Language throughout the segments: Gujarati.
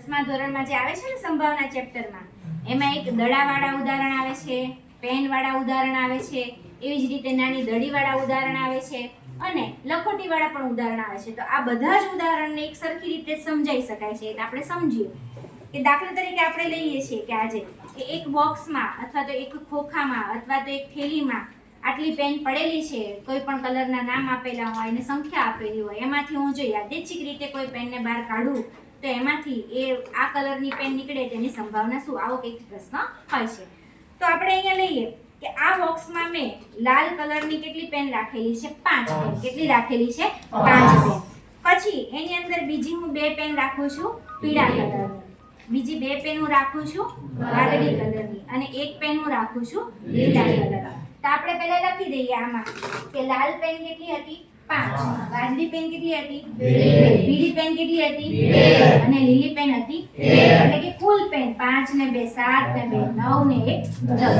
10મા ધોરણમાં જે આવે છે ને સંભાવના ચેપ્ટરમાં, એમાં એક દડાવાળા ઉદાહરણ આવે છે, પેનવાળા ઉદાહરણ આવે છે, એવી જ રીતે નાની દડીવાળા ઉદાહરણ આવે છે અને લખોટીવાળા પણ ઉદાહરણ આવે છે. તો આ બધા જ ઉદાહરણને એક સરખી રીતે સમજાઈ શકાય છે. એટલે આપણે સમજીએ કે દાખલા તરીકે આપણે લઈએ છીએ કે આજે કે એક બોક્સમાં અથવા તો એક ખોખામાં અથવા તો એક થેલીમાં આટલી પેન પડેલી છે, કોઈ પણ કલરના નામ આપેલા હોય અને સંખ્યા આપેલી હોય, એમાંથી હું જો યાદચ્છિક રીતે કોઈ પેનને બહાર કાઢું તો એમાંથી એ આ કલરની પેન નીકળે તેની સંભાવના શું? આવો કંઈક પ્રશ્ન હોય છે. તો આપણે અહીંયા લઈએ કે આ બોક્સમાં મેં લાલ કલરની કેટલી પેન રાખેલી છે? 5 પેન. કેટલી રાખેલી છે? 5 પેન. પછી એની અંદર બીજી હું 2 પેન રાખું છું પીળા કલરની, બીજી 2 પેન હું રાખું છું વાદળી કલરની અને એક પેન હું રાખું છું લીલા કલરની. તો આપણે પહેલા લખી દઈએ આમાં કે લાલ પેન કેટલી હતી? 5. વાદળી પેન કેટલી હતી? 2. પીળી પેન કેટલી હતી? 2. અને લીલી પેન હતી 2. એટલે કે કુલ પેન 5 ને 2 7 ને 2 9 ને 1 10.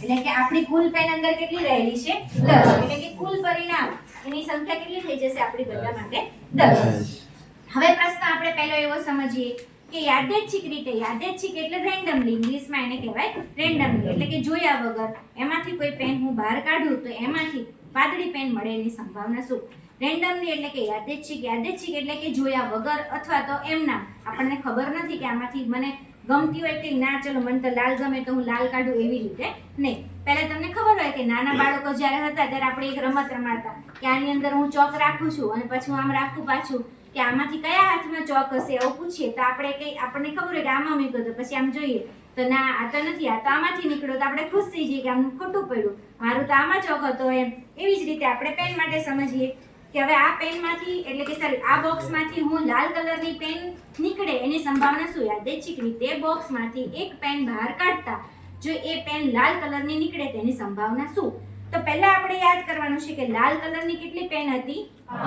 એટલે કે આપણી કુલ પેન અંદર કેટલી રહેલી છે? 10. એટલે કે કુલ પરિણામ એની સંખ્યા કેટલી થઈ જશે આપણી બધા માટે? 10. હવે પ્રશ્ન આપણે પહેલો એવો સમજીએ કે યાદચ્છિક રીતે, યાદચ્છિક એટલે રેન્ડમલી, ઇંગ્લિશમાં એને કહેવાય રેન્ડમલી, એટલે કે જોયા વગર એમાંથી કોઈ પેન હું બહાર કાઢું તો એમાંથી વાદળી પેન મળે એની સંભાવના શું? રેન્ડમલી એટલે કે યાદચ્છિક, યાદચ્છિક એટલે કે જોયા વગર અથવા તો એમના, આપણને ખબર નથી કે આમાંથી મને ગમતી હોય કે ના ચલો મને તો લાલ ગમે તો હું લાલ કાઢું, એવી રીતે નહીં. પહેલા તમને ખબર હોય કે નાના બાળકો જ્યારે હતા ત્યારે આપણે એક રમત રમાડતા કે આની અંદર હું ચોક રાખું છું અને પછી હું આમ રાખું પાછું કે આમાંથી કયા હાથમાં ચોક હશે એવું પૂછીએ તો આપણને ખબર હોય કે આમાં મૂક્યો, તો પછી આમ જોઈએ તો ના આ તો નથી, આ તો આમાંથી નીકળ્યો, તો આપણે ખુશ થઈ જઈએ કે આમ ખોટું પડ્યું, મારું તો આમાં ચોક હતો એમ. એવી જ રીતે આપણે પેન માટે સમજીએ કે હવે આ પેનમાંથી એટલે કે સોરી આ બોક્સમાંથી હું લાલ કલરની પેન નીકળે એની સંભાવના શું? યાદચ્છિક રીતે બોક્સમાંથી એક પેન બહાર કાઢતા જો એ પેન લાલ કલરની નીકળે તેની સંભાવના શું? તો પહેલા આપણે યાદ કરવાનું છે કે લાલ કલરની કેટલી પેન હતી? 5.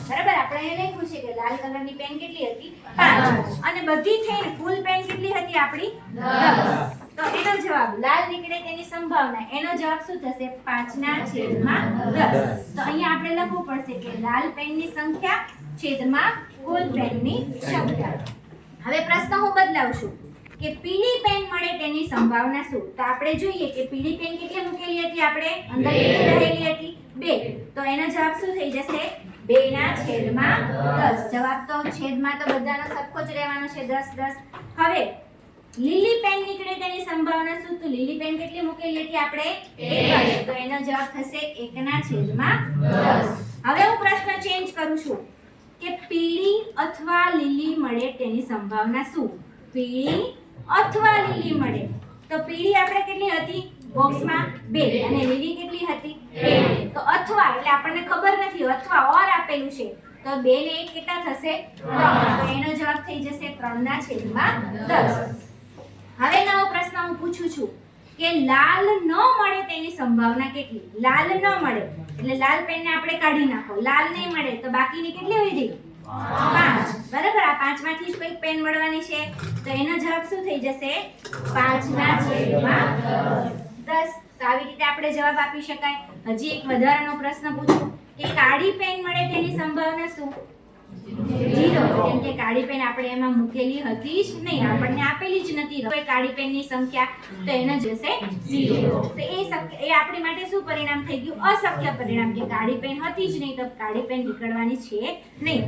બરાબર, આપણે અહીંયા લખ્યું છે કે લાલ કલરની પેન કેટલી હતી? 5. અને બધી થઈને કુલ પેન કેટલી હતી આપણી? 10. તો એનો જવાબ લાલ નીકળે તેની સંભાવના, એનો જવાબ શું થશે? 5/10. તો અહીંયા આપણે લખવું પડશે કે લાલ પેનની સંખ્યા છેદમાં કુલ પેનની સંખ્યા. હવે પ્રશ્ન હું બદલાવું છું કે પીળી પેન મળે તેની સંભાવના શું? તો આપણે જોઈએ કે પીળી પેન કેટલી મૂકેલી હતી આપણે? અંદર કેટલી રહેલી હતી? 2. તો એનો જવાબ શું થઈ જશે? 2/10. જવાબ તો છેદમાં તો બધાનો સરખો જ રહેવાનો છે, 10 10. હવે લીલી પેન નીકળે તેની સંભાવના શું? તો લીલી પેન કેટલી મૂકેલી હતી આપણે? 1. તો એનો જવાબ થશે 1/10. હવે હું પ્રશ્ન ચેન્જ કરું છું કે પીળી અથવા લીલી મળે તેની સંભાવના શું? પીળી અથવા લીલી મળે તો પીળી આપણે કેટલી હતી બોક્સમાં? 2. અને લીલી કેટલી હતી? 1. તો અથવા એટલે આપણને ખબર નથી, અથવા ઓર આપેલું છે તો 2 ને 1 કેટલા થશે? 3. તો એનો જવાબ થઈ જશે 3/10. હવે નવો પ્રશ્ન હું પૂછું છું કે લાલ ન મળે તેની સંભાવના કેટલી? લાલ ન મળે એટલે લાલ પેનને આપણે કાઢી નાખો, લાલ નહીં મળે તો બાકીની કેટલી વધી? 5. બરાબર, આ 5 માંથી જ કોઈક પેન મળવાની છે તો એનો જવાબ શું થઈ જશે? 5/10. તો આવી રીતે આપણે જવાબ આપી શકાય. હજી એક વધારાનો પ્રશ્ન પૂછું કે કાળી પેન મળે તેની સંભાવના શું? 0. કેમ કે કાળી પેન આપણે એમાં મૂકેલી હતી જ નહીં, આપણને આપેલી જ નથી કોઈ કાળી પેનની સંખ્યા, તો એનો જશે 0. તો એ આપણી માટે શું પરિણામ થઈ ગયું? અશક્ય પરિણામ, કે કાળી પેન હતી જ નહીં તો કાળી પેન નીકળવાની છે નહીં.